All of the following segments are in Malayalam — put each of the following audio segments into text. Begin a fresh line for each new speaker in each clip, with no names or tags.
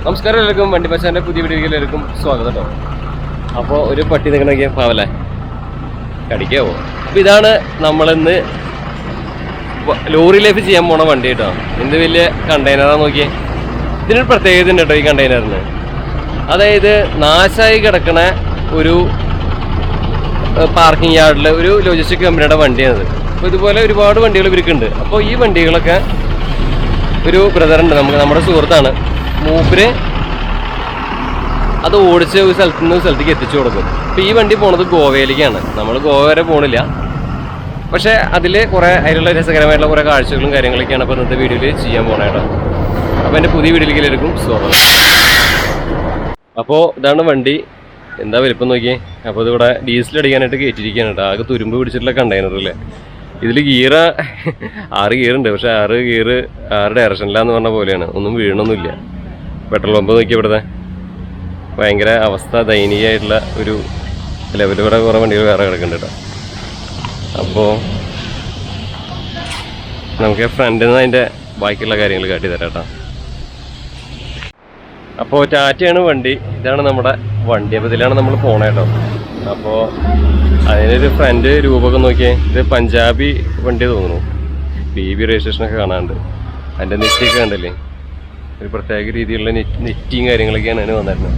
നമസ്കാരം എല്ലാവർക്കും വണ്ടി പച്ചാൻ്റെ പുതിയ വീഡിയോയിലേക്കും സ്വാഗതം കേട്ടോ. അപ്പോൾ ഒരു പട്ടി നിൽക്കണമെങ്കിൽ പാവല്ലേ കടിക്കാവോ. അപ്പോൾ ഇതാണ് നമ്മളിന്ന് ലോറി ലൈഫ് ചെയ്യാൻ പോണ വണ്ടി കേട്ടോ. എന്ത് വലിയ കണ്ടെയ്നറാന്ന് നോക്കിയേ. ഇതിനൊരു പ്രത്യേകത ഉണ്ട് കേട്ടോ ഈ കണ്ടെയ്നറിന്. അതായത് നാശമായി കിടക്കണ ഒരു പാർക്കിംഗ് യാർഡിൽ ഒരു ലോജിസ്റ്റിക് കമ്പനിയുടെ വണ്ടിയാണിത്. അപ്പോൾ ഇതുപോലെ ഒരുപാട് വണ്ടികൾ ഇവർക്കുണ്ട്. അപ്പോൾ ഈ വണ്ടികളൊക്കെ ഒരു ബ്രദറുണ്ട് നമുക്ക്, നമ്മുടെ സുഹൃത്താണ്. മൂപ്പര് അത് ഓടിച്ച് ഒരു സ്ഥലത്ത് നിന്ന് ഒരു സ്ഥലത്തേക്ക് എത്തിച്ചു കൊടുക്കും. അപ്പോൾ ഈ വണ്ടി പോണത് ഗോവയിലേക്കാണ്. നമ്മൾ ഗോവ വരെ പോകണില്ല, പക്ഷേ അതിൽ കുറേ അതിലുള്ള രസകരമായിട്ടുള്ള കുറേ കാഴ്ചകളും കാര്യങ്ങളൊക്കെയാണ് അപ്പോൾ ഇന്നത്തെ വീഡിയോയിൽ ചെയ്യാൻ പോകണേ കേട്ടോ. അപ്പോൾ എൻ്റെ പുതിയ വീഡിയോയിലേക്കും സ്വാഗതം. അപ്പോൾ ഇതാണ് വണ്ടി. എന്താ വലിപ്പം നോക്കിയേ. അപ്പോൾ ഇതിവിടെ ഡീസൽ അടിക്കാനായിട്ട് കയറ്റിയിരിക്കുകയാണ് കേട്ടോ. ആകെ തുരുമ്പ് പിടിച്ചിട്ടുള്ള കണ്ടെയ്നറല്ലേ. ഇതിൽ ഗിയർ 6 ഗിയറുണ്ട്, പക്ഷേ 6 ഗിയർ 6 ഡയറക്ഷനിലാന്ന് പറഞ്ഞ പോലെയാണ്. ഒന്നും വീഴണമൊന്നുമില്ല. പെട്രോൾ പമ്പ് നോക്കി ഇവിടുത്തെ ഭയങ്കര അവസ്ഥ ദയനീയമായിട്ടുള്ള ഒരു ലെവലിൽ ഇവിടെ കുറേ വണ്ടികൾ വേറെ കിടക്കുന്നുണ്ട് കേട്ടോ. അപ്പോൾ നമുക്ക് ഫ്രണ്ടിൽ നിന്ന് അതിൻ്റെ ബാക്കിയുള്ള കാര്യങ്ങൾ കാട്ടി തരാം കേട്ടോ. അപ്പോൾ ടാറ്റയാണ് വണ്ടി. ഇതാണ് നമ്മുടെ വണ്ടി. അപ്പോൾ ഇതിലാണ് നമ്മൾ പോണേ കേട്ടോ. അപ്പോൾ അതിനൊരു ഫ്രണ്ട് രൂപമൊക്കെ നോക്കിയേ. ഇത് പഞ്ചാബി വണ്ടി തോന്നുന്നു. BB രജിസ്ട്രേഷനൊക്കെ കാണാനുണ്ട്. അതിൻ്റെ നെറ്റൊക്കെ കണ്ടല്ലേ, ഒരു പ്രത്യേക രീതിയിലുള്ള നെറ്റിയും കാര്യങ്ങളൊക്കെയാണ് അതിന് വന്നിരുന്നത്.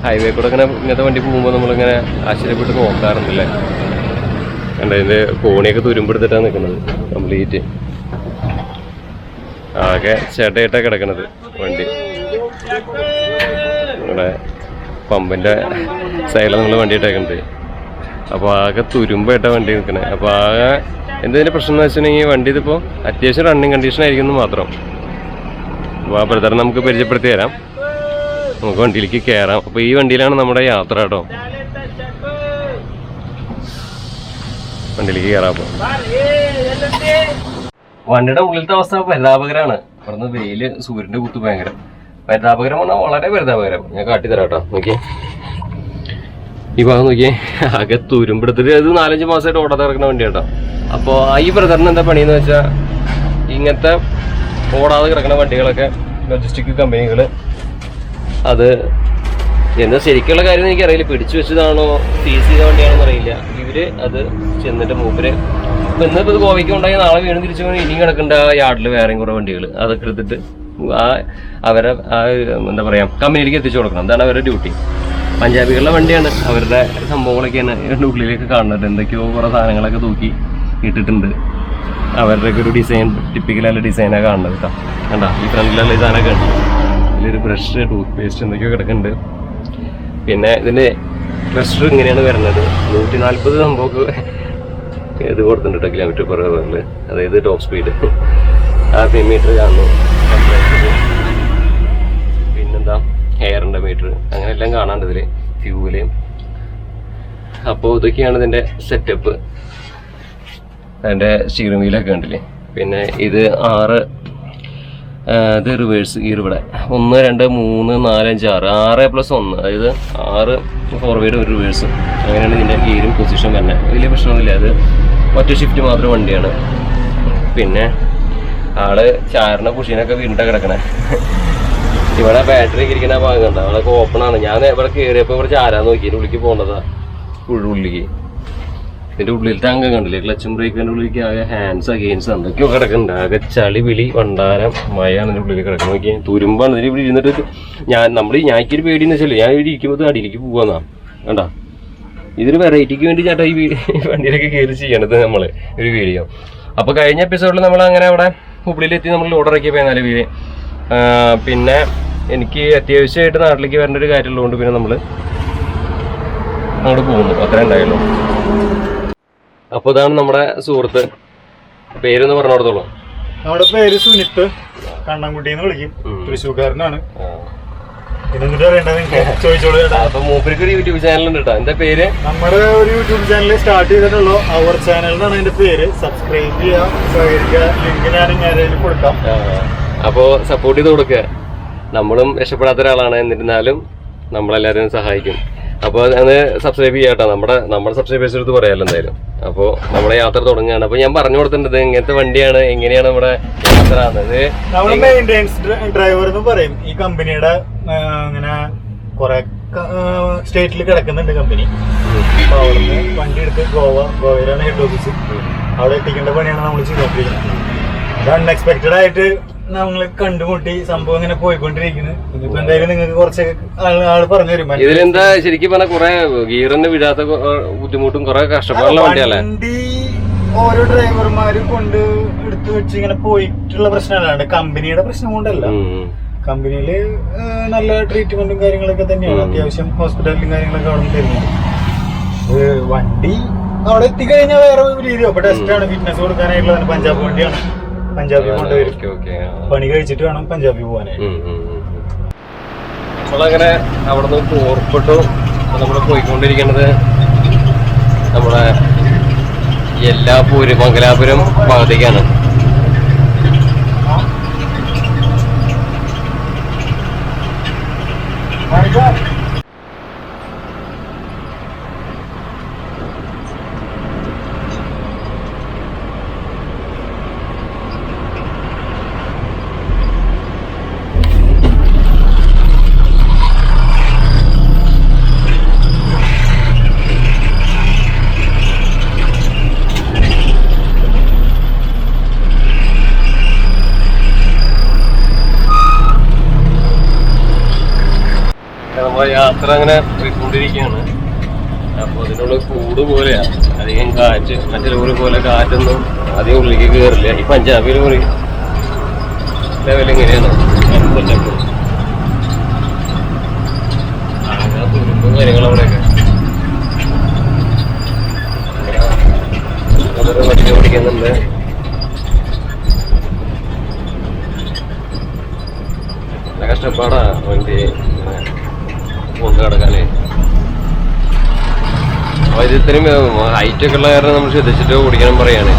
ഹൈവേ കൂടെ ഇങ്ങനെ ഇങ്ങനത്തെ വണ്ടി പോകുമ്പോൾ നമ്മളിങ്ങനെ ആശ്ചര്യപ്പെട്ട് നോക്കാറുണ്ടല്ലേ. കണ്ട അതിൻ്റെ കോണിയൊക്കെ തുരുമ്പെടുത്തിട്ടാണ് നിൽക്കുന്നത് കംപ്ലീറ്റ്. ആകെ ചേട്ടയായിട്ടാണ് കിടക്കണത് വണ്ടി. ഇവിടെ പമ്പിൻ്റെ സൈഡിൽ നമ്മൾ വണ്ടി ഇട്ടേക്കുന്നത്. അപ്പോൾ ആകെ തുരുമ്പായിട്ടാണ് വണ്ടി നിൽക്കണേ. അപ്പോൾ ആകെ എന്തെങ്കിലും പ്രശ്നം എന്ന് വെച്ചിട്ടുണ്ടെങ്കിൽ വണ്ടി ഇതിപ്പോൾ അത്യാവശ്യം റണ്ണിങ് കണ്ടീഷൻ ആയിരിക്കുന്നു മാത്രം. അപ്പോൾ ആ ബ്രദർ നമുക്ക് പരിചയപ്പെടുത്തി തരാം. നമുക്ക് വണ്ടിയിലേക്ക് കയറാം. അപ്പോൾ ഈ വണ്ടിയിലാണ് നമ്മുടെ യാത്ര കേട്ടോ. വണ്ടിയിലേക്ക് കയറാം. അപ്പോൾ വണ്ടിയുടെ ഉള്ളിലത്തെ അവസ്ഥ പരിതാപകരമാണ്. ഇവിടുന്ന് വെയില്, സൂര്യൻ്റെ കുത്ത് ഭയങ്കര പരിതാപകരം പറഞ്ഞാൽ വളരെ പരിതാപകരം. ഞാൻ കാട്ടിത്തരാം കേട്ടോ. നോക്കിയേ ഈ ഭാഗം നോക്കിയേ. ആകെ തുരുമ്പെടുത്തിട്ട് അത് 4-5 മാസമായിട്ട് ഓടാതെ കിടക്കുന്ന വണ്ടി കേട്ടോ. അപ്പോൾ ഈ ബ്രദറിന് എന്താ പണിയെന്ന് വെച്ചാൽ ഇങ്ങനത്തെ ഓടാതെ കിടക്കുന്ന വണ്ടികളൊക്കെ ലോജിസ്റ്റിക് കമ്പനികൾ അത് എന്താ ശരിക്കുള്ള കാര്യം എനിക്കറിയില്ല. പിടിച്ചു വെച്ചതാണോ സീസ് ചെയ്ത വണ്ടിയാണെന്ന് അറിയില്ല. ഇവര് അത് ചെന്നിട്ട് മൂപ്പര് ഇപ്പം ഇന്നിപ്പോൾ ഇത് ഗോവയ്ക്ക് ഉണ്ടായി നാളെ വീണ്ടും തിരിച്ചു പോയി ഇനിയും കിടക്കേണ്ട ആ യാർഡിൽ വേറെയും കുറേ വണ്ടികൾ അതൊക്കെ എടുത്തിട്ട് അവരെ എന്താ പറയുക കമ്പനിയിലേക്ക് എത്തിച്ചു കൊടുക്കണം. അതാണ് അവരുടെ ഡ്യൂട്ടി. പഞ്ചാബികളുടെ വണ്ടിയാണ്. അവരുടെ സംഭവങ്ങളൊക്കെയാണ് ഇതിൻ്റെ ഉള്ളിലേക്ക് കാണുന്നത്. എന്തൊക്കെയോ കുറേ സാധനങ്ങളൊക്കെ തൂക്കി ഇട്ടിട്ടുണ്ട്. അവരുടെയൊക്കെ ഒരു ഡിസൈൻ ടിപ്പിക്കലുള്ള ഡിസൈനാണ് കാണുന്നത് കേട്ടോ. കണ്ടോ ഈ ഫ്രണ്ടിലുള്ള സാധനമൊക്കെ ഉണ്ട്. ഇതിലൊരു ബ്രഷ്, ടൂത്ത് പേസ്റ്റ് എന്തൊക്കെയോ കിടക്കുന്നുണ്ട്. പിന്നെ ഇതിൻ്റെ പ്രഷർ ഇങ്ങനെയാണ് വരുന്നത്. 140 സംഭവമൊക്കെ ഇത് കൊടുത്തിട്ടുണ്ട് കേട്ടോ കിലോമീറ്റർ പെർ ഹവറിൽ. അതായത് ടോപ്പ് സ്പീഡ് RPM മീറ്റർ കാണുന്നു. പിന്നെന്താ എയറിൻ്റെ മീറ്റർ, അങ്ങനെ എല്ലാം കാണാണ്ട് ഇതിൽ ഫ്യൂവല്. അപ്പോൾ ഇതൊക്കെയാണ് ഇതിൻ്റെ സെറ്റപ്പ്. അതിൻ്റെ സ്റ്റിയറിംഗ് വീലൊക്കെ ഉണ്ടല്ലേ. പിന്നെ ഇത് 6 ഇത് റിവേഴ്സ് ഗിയർ ഇവിടെ 1, 2, 3, 4, 5, 6 +1, അതായത് 6 ഫോർവേഡ് ഒരു റിവേഴ്സ്. അങ്ങനെയാണ് ഇതിൻ്റെ ഗിയറും പൊസിഷൻ തന്നെ. വലിയ പ്രശ്നമൊന്നുമില്ല. അത് ഒറ്റ ഷിഫ്റ്റ് മാത്രം വണ്ടിയാണ്. പിന്നെ ആള് ചാറിന കുഷീനൊക്കെ വീണ്ടും കിടക്കണേ. ഇവിടെ ബാറ്ററി ഇരിക്കുന്ന ഭാഗം കണ്ട അവിടെയൊക്കെ ഓപ്പണാണ്. ഞാൻ ഇവിടെ കയറിയപ്പോൾ ഇവിടെ ചാരാന്ന് നോക്കി. ഇതിൻ്റെ ഉള്ളിലേക്ക് പോകേണ്ടതാ ഉള്ളിലേക്ക്. ഇതിൻ്റെ ഉള്ളിലത്തെ അംഗം കണ്ടില്ലേ, ക്ലച്ചും ബ്രേക്കിൻ്റെ ഉള്ളിലേക്ക് ആകെ ഹാൻഡ്സ് അഗെയിൻസ് എന്തൊക്കെയോ കിടക്കുന്നുണ്ട്. ആകെ ചളി വിളി വണ്ടാരം മഴയാണ് ഇതിൻ്റെ ഉള്ളിലേക്ക് കിടക്കുന്നത്. നോക്കിയാൽ തുരുമ്പാണ്. ഇതിന് ഇവിടെ ഇരുന്നിട്ട് ഞാനൊരു പേടിയെന്ന് വെച്ചാൽ ഞാൻ ഇവിടെ ഇരിക്കുമ്പോൾ അടിയിലേക്ക് പോകാന്നാ കണ്ടാ. ഇതിന് വെറൈറ്റിക്ക് വേണ്ടി ചേട്ടാ ഈ വണ്ടിയിലൊക്കെ കയറി ചെയ്യണത് നമ്മൾ ഒരു വീഡിയോ. അപ്പോൾ കഴിഞ്ഞ എപ്പിസോഡിൽ നമ്മൾ അങ്ങനെ അവിടെ ഹുബ്ലിയിലെത്തി നമ്മൾ ലോഡ് ഇറക്കിയപ്പോൾ 4 വീല്. പിന്നെ എനിക്ക് അത്യാവശ്യമായിട്ട് നാട്ടിലേക്ക് വരേണ്ട ഒരു കാര്യമുള്ളതുകൊണ്ട് പിന്നെ നമ്മൾ അങ്ങോട്ട് പോകുന്നു. അത്രേ ഉണ്ടായല്ലോ. അപ്പോൾ ഇതാണ് നമ്മുടെ സുഹൃത്ത്. പേരൊന്ന് പറഞ്ഞു കൊടുത്തോളൂ.
നമ്മുടെ പേര് സുനിത്ത്, കണ്ണൻകുട്ടിന്ന് വിളിക്കും. തൃശ്ശൂർക്കാരനാണ്.
അപ്പൊ മൂപ്പർക്ക് ഒരു യൂട്യൂബ് ചാനൽ ഉണ്ട് കേട്ടോ. എന്താ പേര്?
നമ്മുടെ ഒരു യൂട്യൂബ് ചാനൽ സ്റ്റാർട്ട് ചെയ്തിട്ടുള്ളൂ. അവർ ചാനലിനാണ് അതിന്റെ പേര്. സബ്സ്ക്രൈബ് ചെയ്യാം, സഹകരിക്കുക. ലിങ്ക് ഞാൻ കൊടുക്കാം.
അപ്പോൾ സപ്പോർട്ട് ചെയ്ത് കൊടുക്കുക. നമ്മളും രക്ഷപ്പെടാത്ത ഒരാളാണ്, എന്നിരുന്നാലും നമ്മളെല്ലാവരും സഹായിക്കും. അപ്പോൾ അത് സബ്സ്ക്രൈബ് ചെയ്യാം കേട്ടോ. നമ്മുടെ സബ്സ്ക്രൈബേഴ്സ് എടുത്ത് പറയാമല്ലോ എന്തായാലും. അപ്പോൾ നമ്മുടെ യാത്ര തുടങ്ങുകയാണ്. അപ്പോൾ ഞാൻ പറഞ്ഞു കൊടുത്തിട്ടുണ്ട് ഇങ്ങനത്തെ വണ്ടിയാണ്, എങ്ങനെയാണ് നമ്മുടെ യാത്ര
നമ്മള് മെയിൻ്റെനൻസ് ഡ്രൈവർ എന്ന് പറയും. ഈ കമ്പനിയുടെ അങ്ങനെ കൊറേ സ്റ്റേറ്റിൽ കിടക്കുന്നുണ്ട് കമ്പനി. അപ്പൊ അവിടുന്ന് വണ്ടി എടുത്ത് ഗോവയിലാണ് ഹെഡ് ഓഫീസ്. അവിടെ എത്തിക്കേണ്ട പണിയാണ് നമ്മൾ ചെയ്തോണ്ടിരിക്കുന്നത്. അത് അൺഎക്സ്പെക്ടഡ് ആയിട്ട് നമ്മള് കണ്ടുമുട്ടി സംഭവം ഇങ്ങനെ പോയിക്കൊണ്ടിരിക്കുന്നത്. ഇനിയിപ്പോ എന്തായാലും നിങ്ങൾക്ക് കുറച്ച് ആള് പറഞ്ഞു തരും.
ഇതിലെന്താ ശരിക്കും പറഞ്ഞാൽ കുറെ ഗിയറിന് വിടാത്ത ബുദ്ധിമുട്ടും കുറെ കഷ്ടപ്പാടുള്ള വണ്ടിയല്ലേ.
വണ്ടി ഓരോ ഡ്രൈവർമാരും കൊണ്ട് എടുത്തു വെച്ച് ഇങ്ങനെ പോയിട്ടുള്ള പ്രശ്നമല്ലാണ്ട് കമ്പനിയുടെ പ്രശ്നം കൊണ്ടല്ല. കമ്പനിയില് നല്ല ട്രീറ്റ്മെന്റും കാര്യങ്ങളൊക്കെ തന്നെയാണ്. അത്യാവശ്യം ഹോസ്പിറ്റലിലും കാര്യങ്ങളൊക്കെ അവിടെ തരുന്നത്. വണ്ടി അവിടെ എത്തിക്കഴിഞ്ഞാൽ വേറെ രീതിയോ ഇപ്പൊ ടെസ്റ്റാണ്, ഫിറ്റ്നസ് കൊടുക്കാനായിട്ടുള്ളതാണ്. പഞ്ചാബ് വണ്ടിയാണ്, പഞ്ചാബിൽ കൊണ്ടുവരും. പണി കഴിച്ചിട്ട് വേണം പഞ്ചാബിൽ പോകാനായിട്ട്.
നമ്മളങ്ങനെ അവിടെ നിന്ന് പുറപ്പെട്ടു. നമ്മൾ പോയിക്കൊണ്ടിരിക്കുന്നത് നമ്മുടെ മംഗലാപുരം ഭാഗത്തേക്കാണ്. യാത്ര അങ്ങനെ പോയിക്കൊണ്ടിരിക്കുകയാണ്. അപ്പൊ അതിനുള്ള കൂട് പോലെയാ, അധികം കാറ്റ്, മറ്റേ ലോറി പോലെ കാറ്റൊന്നും അധികം ഉള്ളിലേക്ക് കയറില്ല. ഈ പഞ്ചാബി ലോറി ലെവൽ എങ്ങനെയാണ് തുരുമ്പും കാര്യങ്ങളും അവിടെയൊക്കെ. വണ്ടി ഓടിക്കുന്നുണ്ട്. നല്ല കഷ്ടപ്പാടാ വണ്ടി കൊണ്ട് കിടക്കാനേ. അപ്പൊ ഇത് ഇത്രയും ഹൈറ്റ് ഒക്കെ ഉള്ള കാരണം നമ്മൾ ശ്രദ്ധിച്ചിട്ട് ഓടിക്കണം പറയാണ്.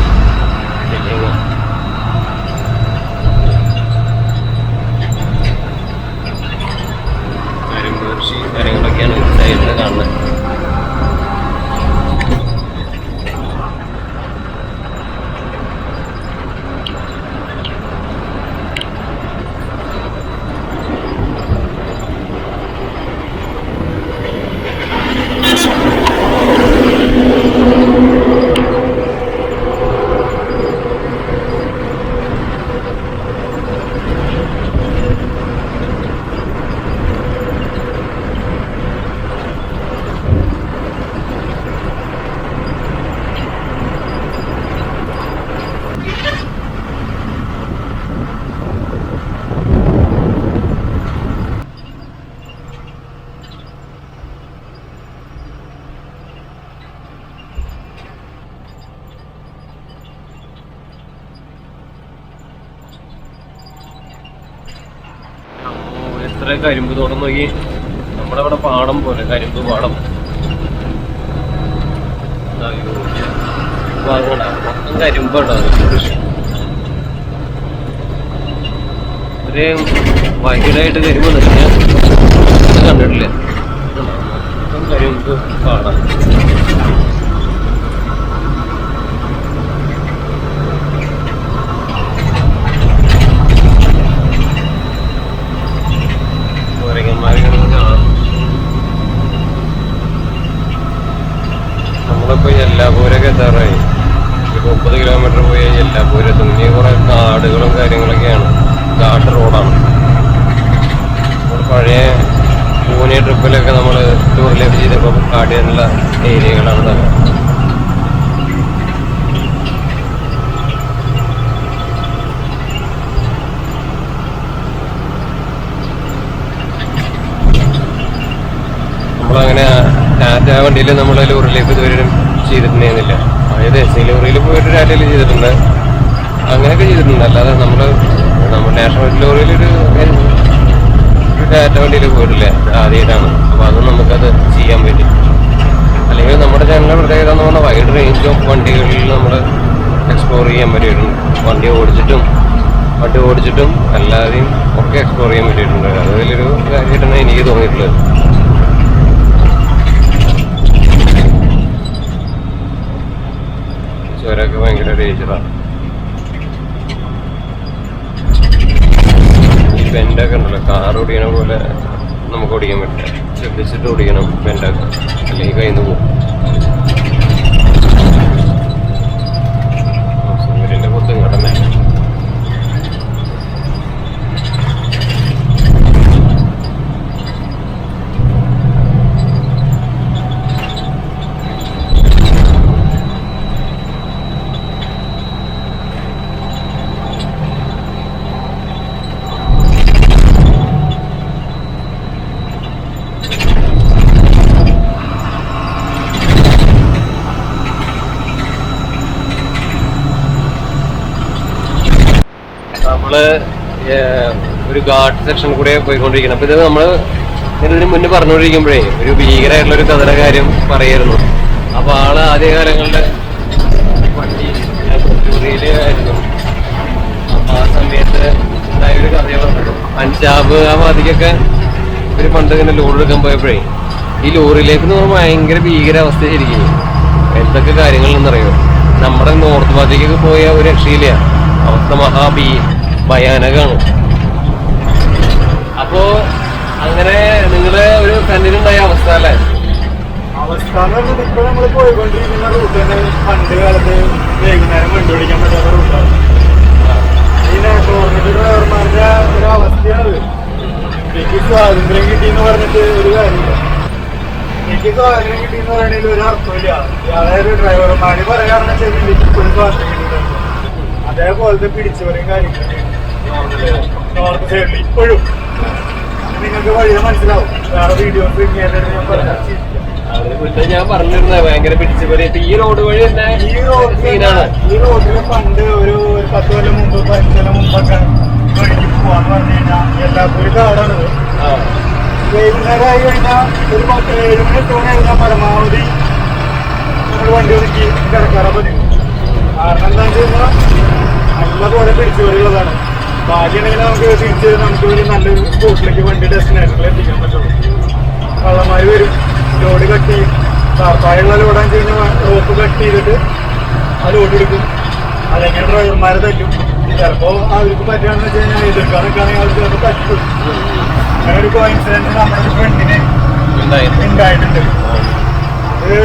കരിമ്പൂർച്ചി കാര്യങ്ങളൊക്കെയാണ് സൈഡിൽ കാണുന്നത്. എത്ര കരിമ്പ് തോട്ടം നോക്കി. നമ്മുടെ അവിടെ പാടം പോലെ കരിമ്പ് പാടം. മൊത്തം കരിമ്പാണ്. ഇത്രയും വൈകിടായിട്ട് കരിമ്പ് ഞാൻ കണ്ടിട്ടില്ല. മൊത്തം കരിമ്പ് പാടാം. നമ്മളിപ്പോ എല്ലാപൂരൊക്കെ എത്താറായി. 30 കിലോമീറ്റർ പോയി എല്ലാപൂരം എത്തും. ഇനി കുറെ കാടുകളും കാര്യങ്ങളൊക്കെയാണ്. കാട്ട് റോഡാണ്. പഴയ പൂനെ ട്രിപ്പിലൊക്കെ നമ്മൾ ടൂർ ലൈഫ് ചെയ്തപ്പോൾ കാട്ടിലുള്ള ഏരിയകളാണ് തന്നെ. നമ്മളങ്ങനെ ടാറ്റ വണ്ടിയിൽ നമ്മൾ ലോറിയിലേക്ക് ഇതുവരെ ചെയ്തിട്ടുണ്ടായിരുന്നില്ല. അതായത് എസ് ഐ ലോറിയിൽ പോയിട്ട് ടാറ്റയിൽ ചെയ്തിട്ടുണ്ട്, അങ്ങനെയൊക്കെ ചെയ്തിട്ടുണ്ട്. അല്ലാതെ നമ്മൾ നാഷണൽ ലോറിയിലൊരു ടാറ്റ വണ്ടിയിൽ പോയിട്ടില്ല, ആദ്യമായിട്ടാണ്. അപ്പോൾ അത് നമുക്കത് ചെയ്യാൻ പറ്റും. അല്ലെങ്കിൽ നമ്മുടെ ചാനലിൻ്റെ പ്രത്യേകത എന്ന് പറഞ്ഞാൽ വൈഡ് റേഞ്ച് ഓഫ് വണ്ടികളിൽ നമ്മൾ എക്സ്പ്ലോർ ചെയ്യാൻ പറ്റിയിട്ടുണ്ട്. വണ്ടി ഓടിച്ചിട്ടും അല്ലാതെയും ഒക്കെ എക്സ്പ്ലോർ ചെയ്യാൻ പറ്റിയിട്ടുണ്ട്. അത് വലിയൊരു കാര്യമായിട്ടാണ് എനിക്ക് തോന്നിയിട്ടുള്ളത്. ചുരമൊക്കെ ഭയങ്കര ഡേഞ്ചറാണ്. ബെൻഡൊക്കെ ഉണ്ടല്ലോ, കാർ ഓടിക്കണ പോലെ നമുക്ക് ഓടിക്കാൻ പറ്റില്ല. ശ്രദ്ധിച്ചിട്ട് ഓടിക്കണം ബെൻഡൊക്കെ, അല്ലെങ്കിൽ കയ്യിൽ നിന്ന് പോകും. സൂര്യൻ്റെ പുറത്ത് ഇങ്ങോട്ടന്നെ. നമ്മള് ഒരു ഘാട്ട് സെക്ഷൻ കൂടെ പോയിക്കൊണ്ടിരിക്കണം. അപ്പൊ ഇത് നമ്മള് ഇതിന് മുന്നേ പറഞ്ഞുകൊണ്ടിരിക്കുമ്പോഴേ ഒരു ഭീകരമായിട്ടുള്ള ഒരു കഥയുടെ കാര്യം പറയായിരുന്നു. അപ്പൊ ആള് ആദ്യകാലങ്ങളില് വണ്ടി ആയിരുന്നു. അപ്പൊ ആ സമയത്ത് ഉണ്ടായ ഒരു കഥയെ പറഞ്ഞു. പഞ്ചാബ് ആ വാദിക്കൊക്കെ ഒരു പണ്ട് ഇങ്ങനെ ലോഡ് എടുക്കാൻ പോയപ്പോഴേ ഈ ലോറിയിലേക്ക് എന്ന് പറഞ്ഞാൽ ഭയങ്കര ഭീകരാവസ്ഥ ശരിക്കും. എന്തൊക്കെ കാര്യങ്ങളെന്നറിയോ, നമ്മുടെ നോർത്ത് ഭാഗത്തേക്കൊക്കെ പോയ ഒരു രക്ഷയില്ല, അവസ്ഥ ഭയാനകമാണ്. അപ്പോ അങ്ങനെ നിങ്ങളുടെ ഒരു ഫ്രണ്ടിനുണ്ടായ അവസ്ഥ അല്ലേ?
അവസ്ഥ എന്ന് പറഞ്ഞത് ഇപ്പൊ നമ്മള് പോയിക്കൊണ്ടിരിക്കുന്ന റൂട്ട് തന്നെ പണ്ട് കാലത്ത് വൈകുന്നേരം കണ്ടുപിടിക്കാൻ പറ്റാത്ത റൂട്ടാണ്. ഈ ഗവൺമെന്റ് ഡ്രൈവർമാരുടെ ഒരു അവസ്ഥയാണത്. എനിക്ക് സ്വാതന്ത്ര്യം കിട്ടിയെന്ന് പറഞ്ഞിട്ട് ഒരു കാര്യമില്ല. എനിക്ക് സ്വാതന്ത്ര്യം കിട്ടിയെന്ന് പറയണതിൽ ഒരു അർത്ഥമില്ല. അതായത് ഡ്രൈവർമാര് പറയാറുണ്ട് ശരി, എനിക്ക് ഇപ്പോഴും സ്വാതന്ത്ര്യം കിട്ടിയിട്ടുണ്ട്. അതേപോലത്തെ പിടിച്ചവരെയും കാര്യങ്ങളൊക്കെ നോർത്ത് സൈഡിൽ ഇപ്പോഴും നിങ്ങൾക്ക് വഴിയെ മനസ്സിലാവും. വേറെ വീഡിയോസ്
ഞാൻ പറഞ്ഞിരുന്നത് ഭയങ്കര പിടിച്ചുപോലെ. ഈ റോഡ് വഴി തന്നെ
ഈ റോഡില് പണ്ട് ഒരു 10 കൊല്ലം മുമ്പ് 15 കൊല്ലം മുമ്പൊക്കെ വഴിക്ക് പോവാന്ന് പറഞ്ഞു കഴിഞ്ഞാൽ എല്ലാവർക്കും ഒരു കാടാണത്. വൈകുന്നേരമായി കഴിഞ്ഞാൽ ഒരു 7 മണി 8 മണി കഴിഞ്ഞാൽ പരമാവധി നമ്മൾ വണ്ടി ഒതുക്കി കിടക്കാറ പതിവ്. കാരണം എന്താണെന്ന് വെച്ച് കഴിഞ്ഞാൽ നല്ലപോലെ പിടിച്ചുപറിയുള്ളതാണ്. ഭാഗ്യമാണെങ്കിൽ നമുക്ക് തിരിച്ച് നമുക്ക് ഒരു നല്ലൊരു സ്പോട്ടിലേക്ക് വണ്ടി ഡെസ്റ്റിനേഷനിൽ എത്തിക്കാൻ പറ്റുള്ളൂ. കള്ളന്മാര് വരും, ലോഡ് കട്ട് ചെയ്യും. താർപ്പായുള്ള ലോഡാന്ന് വെച്ച് കഴിഞ്ഞാൽ റോപ്പ് കട്ട് ചെയ്തിട്ട് ആ ലോഡ് എടുക്കും. അല്ലെങ്കിൽ ഡ്രൈവർമാരെ തല്ലും. ചിലപ്പോൾ അവർക്ക് പറ്റുകയാണെന്ന് വെച്ച് കഴിഞ്ഞാൽ എതിർക്കാനൊക്കെയാണെങ്കിൽ അവർക്ക് ചിലപ്പോൾ പറ്റും. അങ്ങനെ ഒരു കോയിൻസിഡൻസ് നമ്മുടെ ഫ്രണ്ടിന് ഉണ്ടായിട്ടുണ്ട്. അത്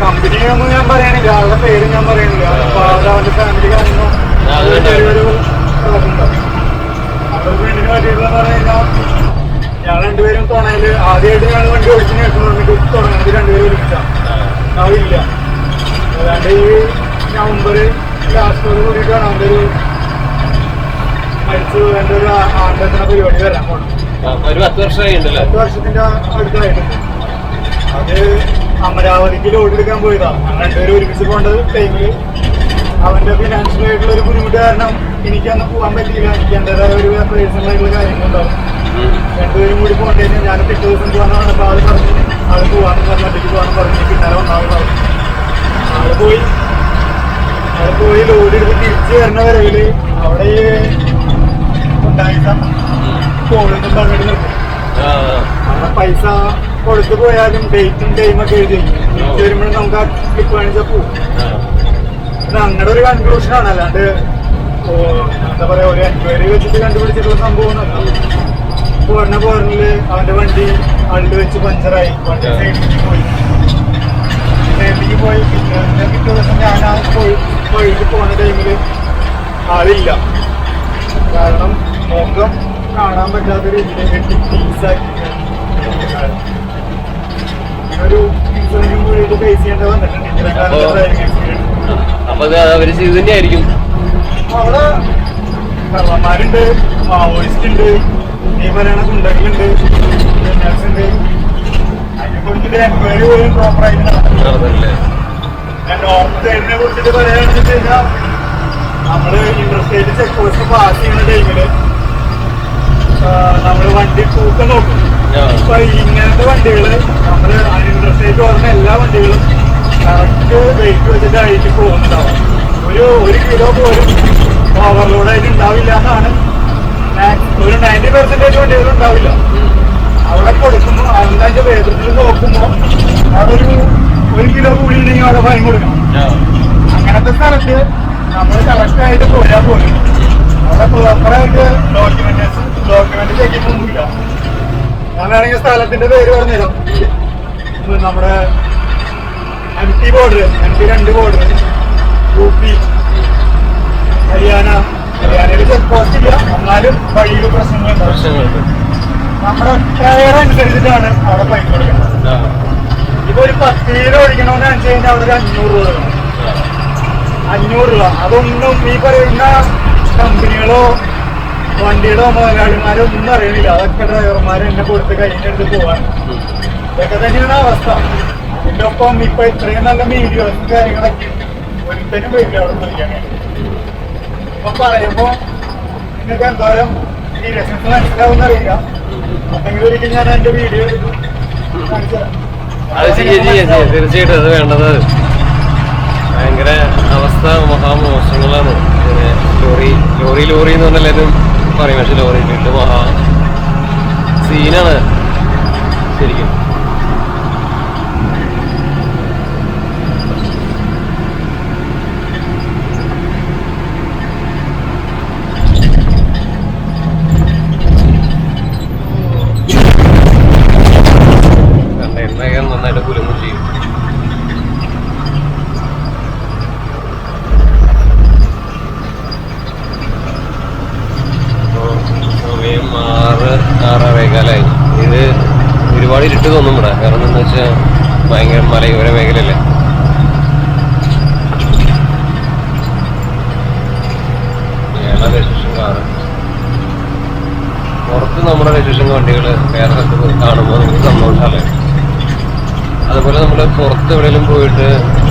കമ്പനിയൊന്നും ഞാൻ പറയാനില്ല, ആളുടെ പേര് ഞാൻ പറയുന്നില്ല. അവന്റെ ഫാമിലി കാണുമ്പോൾ അവരുടെ ഫ്രണ്ടിന് പറ്റിയിട്ടുള്ള പറഞ്ഞു കഴിഞ്ഞാൽ ഞങ്ങൾ രണ്ടുപേരും തുണയില് ആദ്യമായിട്ട് ഞങ്ങൾ വണ്ടി ഓടിച്ചു പറഞ്ഞിട്ട് തുടങ്ങുന്നത് രണ്ടുപേരും ഒരുമിച്ചാണ്. അതില്ല അല്ലാണ്ട് ഈ നവംബർ ലാസ്റ്റോട് കൂടിയിട്ടാണ് അവൻ്റെ ഒരു മരിച്ചു എൻ്റെ ഒരു ആണ്ടത്തിന പരിപാടി വരാൻ പോകണം.
10
വർഷത്തിന്റെ അടുത്തായിട്ടുണ്ട്. അത് അമരാവതിക്ക് ലോഡ് എടുക്കാൻ പോയതാ. ഞങ്ങൾ രണ്ടുപേരും ഒരുമിച്ച് പോകേണ്ടത് ടൈമില് അവന്റെ ഫിനാൻഷ്യൽ ആയിട്ടുള്ള ഒരു ബുദ്ധിമുട്ട് കാരണം എനിക്കന്ന് പോകാൻ പറ്റിയില്ല. എനിക്ക് എന്റേതായ ഒരു പേഴ്സണൽ ആയിട്ടുള്ള കാര്യങ്ങളുണ്ടാവും. രണ്ടുപേരും കൂടി പോകേണ്ടി ഞാൻ പിറ്റേ ദിവസം പോകാന്ന് പറഞ്ഞപ്പോൾ ആള് പറഞ്ഞു ആള് പോവാന്ന് പറഞ്ഞു, ഒറ്റയ്ക്ക് പോകാന്ന് പറഞ്ഞു. പിന്നാലെ ഒന്നാമത് പറഞ്ഞു ആള് പോയി ലോഡ് എടുത്ത് തിരിച്ചു വരുന്ന വരവില് അവിടെ ഈ ഉണ്ടായിട്ട കോളൊന്നും പറഞ്ഞിട്ട് നിർത്തും. അവിടെ പൈസ കൊടുത്തു പോയാലും ഡേറ്റും ടൈമൊക്കെ എഴുതി തിരിച്ചു വരുമ്പോഴും നമുക്ക് ആ ക്ലിപ്പ് കാണിച്ചാൽ പോകും. അങ്ങനെ ഒരു കൺക്ലൂഷനാണ്. അല്ലാണ്ട് എന്താ പറയാ ഒരു എൻക്വയറി വെച്ചിട്ട് കണ്ടുപിടിച്ചിട്ടുള്ള സംഭവം പോരണില് അവന്റെ വണ്ടി അള്ളു വെച്ച് പഞ്ചറായി. വണ്ടി സൈഡിലേക്ക് പോയി. പിന്നെ പിറ്റേ ദിവസം ഞാൻ ആ വഴിക്ക് പോകുന്ന ടൈമില് ആളില്ല. കാരണം മുഖം കാണാൻ പറ്റാത്ത രീതിയിൽ വെട്ടി പീസാക്കി ഒരു ഇൻഷുറൻസും കൂടിയിട്ട് ഫേസ് ചെയ്യേണ്ടി വന്നിട്ടുണ്ട്. ഡ്രൈവിംഗ് എക്സ്പീരിയൻസ് അവിടെ കള്ളന്മാരുണ്ട്, മാവോയിസ്റ്റ് ഉണ്ട്, ഈ പറയുന്ന ഗുണ്ടകളുണ്ട്, ഉണ്ട്. അതിനെക്കുറിച്ചിട്ട് എൻക്വയറി പോലും പ്രോപ്പറായിട്ട് നടന്നില്ല. നോർത്ത് സൈഡിനെ കുറിച്ചിട്ട് പറയുകയാണെന്ന് വെച്ച് കഴിഞ്ഞാൽ നമ്മള് ഇന്റർസ്റ്റേറ്റ് ചെക്ക് പോസ്റ്റ് പാസ് ചെയ്യുന്ന ടൈമില് നമ്മള് വണ്ടി തൂക്കം നോക്കും. അപ്പൊ ഇങ്ങനത്തെ വണ്ടികള് നമ്മള് ഇന്റർസ്റ്റേറ്റ് പറഞ്ഞ എല്ലാ വണ്ടികളും കറക്റ്റ് വെയിറ്റ് വെച്ചിട്ട് അഴിച്ച് പോകുന്നുണ്ടാവും. ഒരു കിലോ പോലും ഓവർലോഡായിട്ട് ഉണ്ടാവില്ല എന്നാണ്. ഒരു 90% വണ്ടികളും ഉണ്ടാവില്ല. അവിടെ കൊടുക്കുമ്പോൾ അതിൻ്റെ വേദത്തിൽ നോക്കുമ്പോൾ അതൊരു 1 കിലോ കൂടി ഉണ്ടെങ്കിൽ അവിടെ ഫൈൻ കൊടുക്കണം. അങ്ങനത്തെ സ്ഥലത്ത് നമ്മൾ കറക്റ്റായിട്ട് പോയാൽ പോലും അവിടെ പ്രോപ്പറായിട്ട് ഡോക്യുമെന്റ് അങ്ങനെയാണെങ്കിൽ സ്ഥലത്തിന്റെ പേര് പറഞ്ഞുതരാം. നമ്മുടെ MP border, MP 2 border, UP, ഹരിയാനയിൽ ചെക്ക് പോസ്റ്റ് ഇല്ല, എന്നാലും വഴിയിൽ പ്രശ്നങ്ങളുണ്ട്. നമ്മുടെ ടയർ അനുസരിച്ചിട്ടാണ് അവിടെ പൈസ കൊടുക്കുന്നത്. ഇപ്പൊ ഒരു 10 കിലോ ഓടിക്കണമെന്ന് വെച്ച് കഴിഞ്ഞാൽ അവിടെ ഒരു 500 രൂപ വേണം. 500 രൂപ. അതൊന്നും ഈ പറയുന്ന കമ്പനികളോ വണ്ടിയുടെ മുതലാളിമാരോ ഒന്നും അറിയണില്ല. അതൊക്കെ ഡ്രൈവർമാർ എന്നെ കൊടുത്ത് കഴിഞ്ഞെടുത്ത് പോവാണ്. ഇതൊക്കെ തന്നെയാണ് അവസ്ഥ. അതിന്റെ ഒപ്പം ഇപ്പൊ ഇത്രയും നല്ല വീഡിയോസും കാര്യങ്ങളൊക്കെ ഒരുത്തനും വരില്ല അവിടെ വിളിക്കാൻ. ഇപ്പൊ പറയുമ്പോ നിങ്ങൾക്ക് എന്തോരം സീരിയസ്നെസ് മനസ്സിലാവുന്ന അറിയില്ല. എന്തെങ്കിലും ഒരിക്കലും ഞാൻ എന്റെ വീഡിയോ കാണിച്ചു തരാം.
തീർച്ചയായിട്ടും അത് വേണ്ടത്. ഭയങ്കര അവസ്ഥ മഹാമോശങ്ങളാണ്. ലോറി എന്ന് പറഞ്ഞാൽ എല്ലാവരും പറയും, പക്ഷെ ലോറി വീട്ടിൽ മഹാ സീനാണ് ശരിക്കും. നന്നായിട്ട് കുലുങ്ങും ചെയ്യും. സമയം 6:15 ഇത് ഒരുപാട് ഇരുട്ട് തോന്നും ഇവിടെ. കാരണം എന്താ വെച്ചാൽ ഭയങ്കര മലയോര മേഖലയല്ലേ. രജിസ്ട്രേഷൻ കാറ് പുറത്ത് നമ്മുടെ രജിസ്ട്രേഷൻ വണ്ടികൾ വേറെ സ്ഥലത്ത് കാണുമ്പോൾ നമുക്ക് സന്തോഷമല്ലേ. അതുപോലെ നമ്മൾ പുറത്ത് എവിടെയെങ്കിലും പോയിട്ട്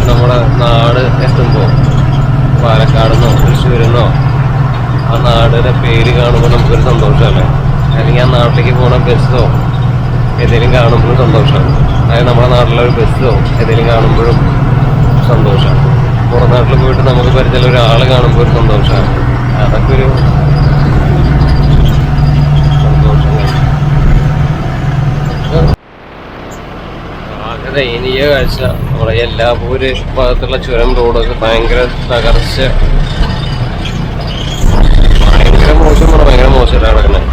നമ്മുടെ നാട് എത്തുമ്പോൾ പാലക്കാടെന്നോ തൃശ്ശൂരെന്നോ ആ നാടിൻ്റെ പേര് കാണുമ്പോൾ നമുക്കൊരു സന്തോഷമല്ലേ. അല്ലെങ്കിൽ ആ നാട്ടിലേക്ക് പോകുന്ന ബസ്സോ ഏതെങ്കിലും കാണുമ്പോഴും സന്തോഷമാണ്. അതായത് നമ്മുടെ നാട്ടിലൊരു ബസ്സോ ഏതെങ്കിലും കാണുമ്പോഴും സന്തോഷമാണ്. പുറം നാട്ടിൽ പോയിട്ട് നമുക്ക് പരിചയമുള്ള ഒരാൾ കാണുമ്പോൾ ഒരു സന്തോഷമാണ്. അതൊക്കെ ഒരു ദയനീയ കാഴ്ച. നമ്മുടെ എല്ലാപൂര് ഭാഗത്തുള്ള ചുരം റോഡൊക്കെ ഭയങ്കര തകർച്ച, ഭയങ്കര മോശമായിട്ട് കിടക്കുന്നത്.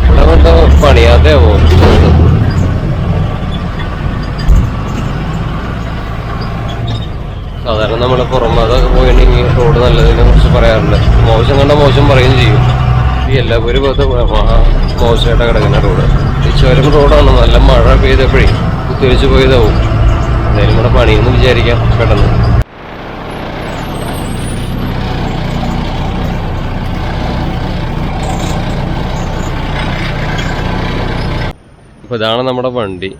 ഇവിടെ കൊണ്ട് പണിയാതെ പോകും. സാധാരണ നമ്മൾ പുറം അതൊക്കെ പോയിട്ടുണ്ടെങ്കിൽ റോഡ് നല്ലതിനെ കുറിച്ച് പറയാറുണ്ട്. മോശം കണ്ട മോശം പറയുകയും ചെയ്യും. ഈ എല്ലാപൂര് ഭാഗത്ത് മോശമായിട്ടാണ് കിടക്കുന്ന റോഡ്. ഈ ചുരം റോഡാണ്. നല്ല മഴ പെയ്തപ്പോഴേ കുത്തിവെച്ച് പോയതാവും. എന്തായാലും ഇവിടെ പണിയെന്ന് വിചാരിക്കാം പെട്ടെന്ന്. അപ്പോൾ ഇതാണ് നമ്മുടെ വണ്ടി.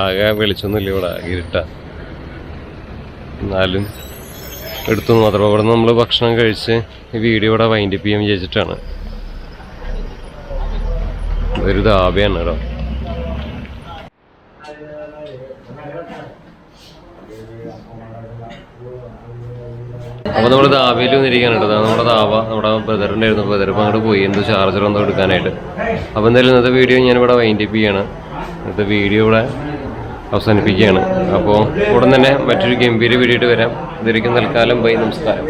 ആകെ വെളിച്ചൊന്നുമില്ല ഇവിടെ, ഇരുട്ട. എന്നാലും എടുത്തു മാത്രം. ഇവിടെ നിന്ന് നമ്മൾ ഭക്ഷണം കഴിച്ച് ഈ വീഡിയോ ഇവിടെ വൈൻഡപ്പ് ചെയ്യാൻ വിചാരിച്ചിട്ടാണ്. ഒരു ധാബയാണ് കേട്ടോ. അപ്പോൾ നമ്മൾ ധാബയിൽ വന്നിരിക്കാനായിട്ട്. നമ്മുടെ ധാബ നമ്മുടെ ബ്രദറിൻ്റെ ബ്രദർ ഇപ്പം അങ്ങോട്ട് പോയി എന്തോ ചാർജർ എന്തോ എടുക്കാനായിട്ട്. അപ്പോൾ എന്തായാലും ഇന്നത്തെ വീഡിയോ ഞാനിവിടെ വൈൻഡപ്പ് ചെയ്യാണ്. ഇന്നത്തെ വീഡിയോ ഇവിടെ അവസാനിപ്പിക്കുകയാണ്. അപ്പോൾ ഉടൻ തന്നെ മറ്റൊരു ഗംഭീര വീഡിയോ ആയിട്ട് വരാം. ഇതൊരിക്കും തൽക്കാലം ബൈ, നമസ്കാരം.